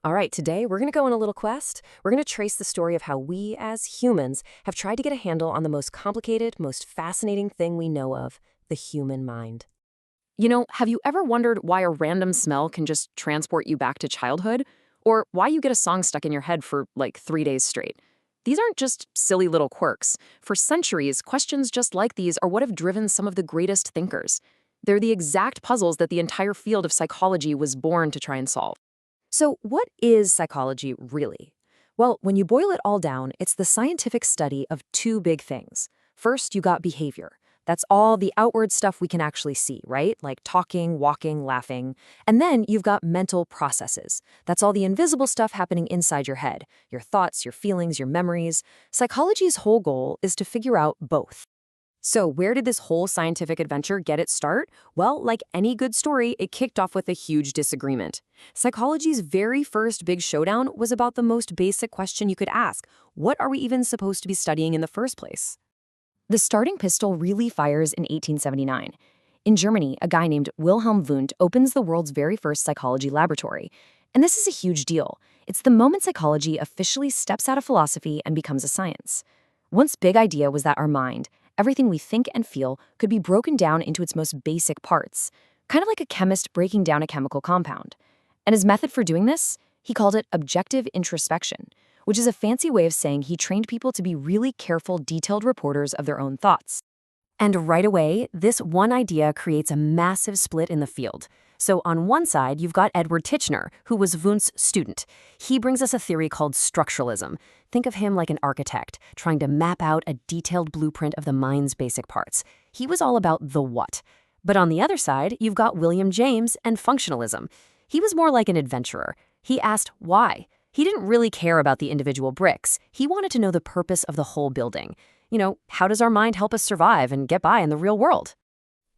All right, today we're going to go on a little quest. We're going to trace the story of how we, as humans, have tried to get a handle on the most complicated, most fascinating thing we know of, the human mind. Have you ever wondered why a random smell can just transport you back to childhood? Or why you get a song stuck in your head for like 3 days straight? These aren't just silly little quirks. For centuries, questions just like these are what have driven some of the greatest thinkers. They're the exact puzzles that the entire field of psychology was born to try and solve. So, what is psychology really? Well, when you boil it all down, it's the scientific study of two big things. First, you got behavior. That's all the outward stuff we can actually see, right? Like talking, walking, laughing. And then you've got mental processes. That's all the invisible stuff happening inside your head, your thoughts, your feelings, your memories. Psychology's whole goal is to figure out both. So, where did this whole scientific adventure get its start? Well, like any good story, it kicked off with a huge disagreement. Psychology's very first big showdown was about the most basic question you could ask: what are we even supposed to be studying in the first place? The starting pistol really fires in 1879. In Germany, a guy named Wilhelm Wundt opens the world's very first psychology laboratory. And this is a huge deal. It's the moment psychology officially steps out of philosophy and becomes a science. Wundt's big idea was that our mind, everything we think and feel, could be broken down into its most basic parts, kind of like a chemist breaking down a chemical compound. And his method for doing this? He called it objective introspection, which is a fancy way of saying he trained people to be really careful, detailed reporters of their own thoughts. And right away, this one idea creates a massive split in the field. So on one side, you've got Edward Titchener, who was Wundt's student. He brings us a theory called structuralism. Think of him like an architect, trying to map out a detailed blueprint of the mind's basic parts. He was all about the what. But on the other side, you've got William James and functionalism. He was more like an adventurer. He asked why. He didn't really care about the individual bricks. He wanted to know the purpose of the whole building. How does our mind help us survive and get by in the real world?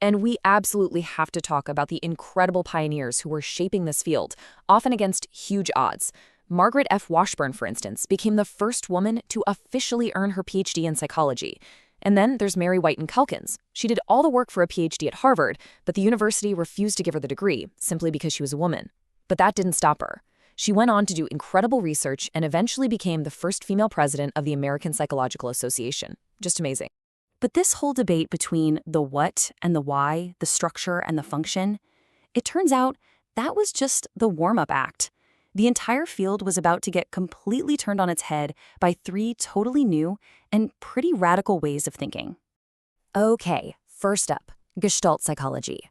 And we absolutely have to talk about the incredible pioneers who were shaping this field, often against huge odds. Margaret F. Washburn, for instance, became the first woman to officially earn her PhD in psychology. And then there's Mary Whiton Calkins. She did all the work for a PhD at Harvard, but the university refused to give her the degree, simply because she was a woman. But that didn't stop her. She went on to do incredible research and eventually became the first female president of the American Psychological Association. Just amazing. But this whole debate between the what and the why, the structure and the function, it turns out that was just the warm-up act. The entire field was about to get completely turned on its head by three totally new and pretty radical ways of thinking. Okay, first up, Gestalt psychology.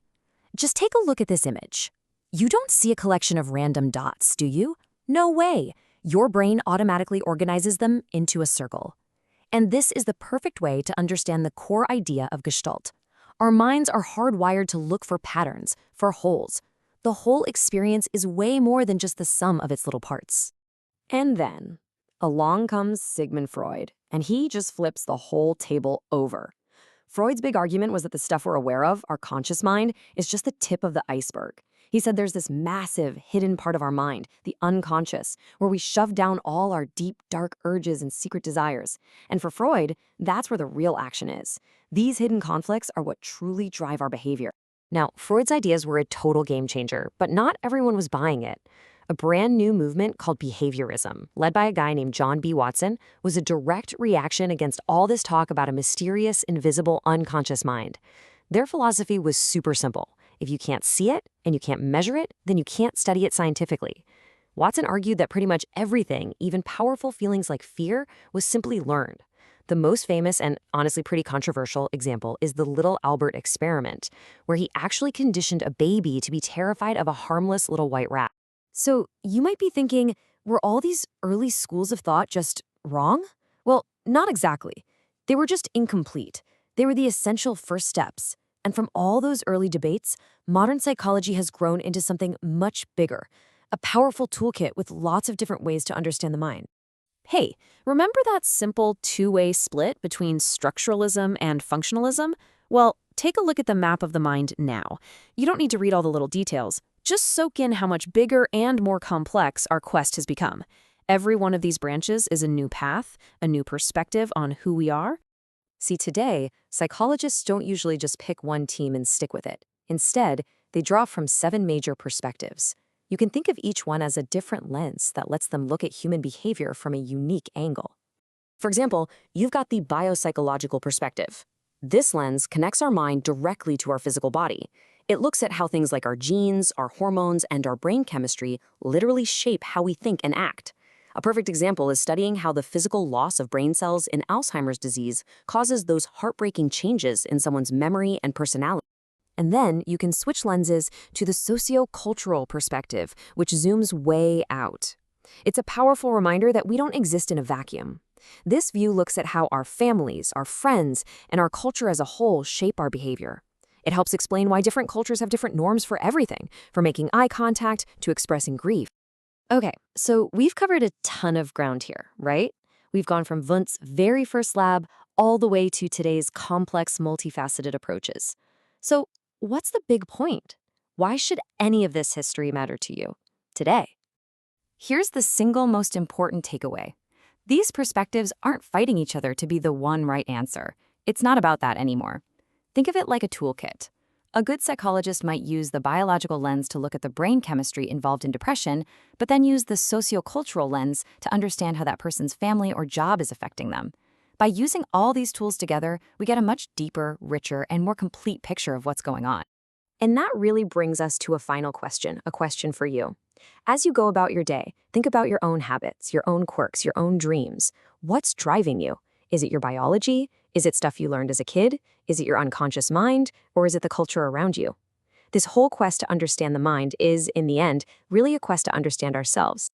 Just take a look at this image. You don't see a collection of random dots, do you? No way. Your brain automatically organizes them into a circle. And this is the perfect way to understand the core idea of Gestalt. Our minds are hardwired to look for patterns, for holes. The whole experience is way more than just the sum of its little parts. And then, along comes Sigmund Freud, and he just flips the whole table over. Freud's big argument was that the stuff we're aware of, our conscious mind, is just the tip of the iceberg. He said there's this massive, hidden part of our mind, the unconscious, where we shove down all our deep, dark urges and secret desires. And for Freud, that's where the real action is. These hidden conflicts are what truly drive our behavior. Now, Freud's ideas were a total game changer, but not everyone was buying it. A brand new movement called behaviorism, led by a guy named John B. Watson, was a direct reaction against all this talk about a mysterious, invisible, unconscious mind. Their philosophy was super simple. If you can't see it and you can't measure it, then you can't study it scientifically. Watson argued that pretty much everything, even powerful feelings like fear, was simply learned. The most famous and honestly pretty controversial example is the Little Albert experiment, where he actually conditioned a baby to be terrified of a harmless little white rat. So you might be thinking, were all these early schools of thought just wrong? Well, not exactly. They were just incomplete. They were the essential first steps. And from all those early debates, modern psychology has grown into something much bigger, a powerful toolkit with lots of different ways to understand the mind. Hey, remember that simple two-way split between structuralism and functionalism? Well, take a look at the map of the mind now. You don't need to read all the little details. Just soak in how much bigger and more complex our quest has become. Every one of these branches is a new path, a new perspective on who we are. See, today, psychologists don't usually just pick one team and stick with it. Instead, they draw from 7 major perspectives. You can think of each one as a different lens that lets them look at human behavior from a unique angle. For example, you've got the biopsychological perspective. This lens connects our mind directly to our physical body. It looks at how things like our genes, our hormones, and our brain chemistry literally shape how we think and act. A perfect example is studying how the physical loss of brain cells in Alzheimer's disease causes those heartbreaking changes in someone's memory and personality. And then you can switch lenses to the socio-cultural perspective, which zooms way out. It's a powerful reminder that we don't exist in a vacuum. This view looks at how our families, our friends, and our culture as a whole shape our behavior. It helps explain why different cultures have different norms for everything, from making eye contact to expressing grief. Okay, so we've covered a ton of ground here, right? We've gone from Wundt's very first lab all the way to today's complex, multifaceted approaches. So what's the big point? Why should any of this history matter to you today? Here's the single most important takeaway. These perspectives aren't fighting each other to be the one right answer. It's not about that anymore. Think of it like a toolkit. A good psychologist might use the biological lens to look at the brain chemistry involved in depression, but then use the sociocultural lens to understand how that person's family or job is affecting them. By using all these tools together, we get a much deeper, richer, and more complete picture of what's going on. And that really brings us to a final question, a question for you. As you go about your day, think about your own habits, your own quirks, your own dreams. What's driving you? Is it your biology? Is it stuff you learned as a kid? Is it your unconscious mind? Or is it the culture around you? This whole quest to understand the mind is, in the end, really a quest to understand ourselves.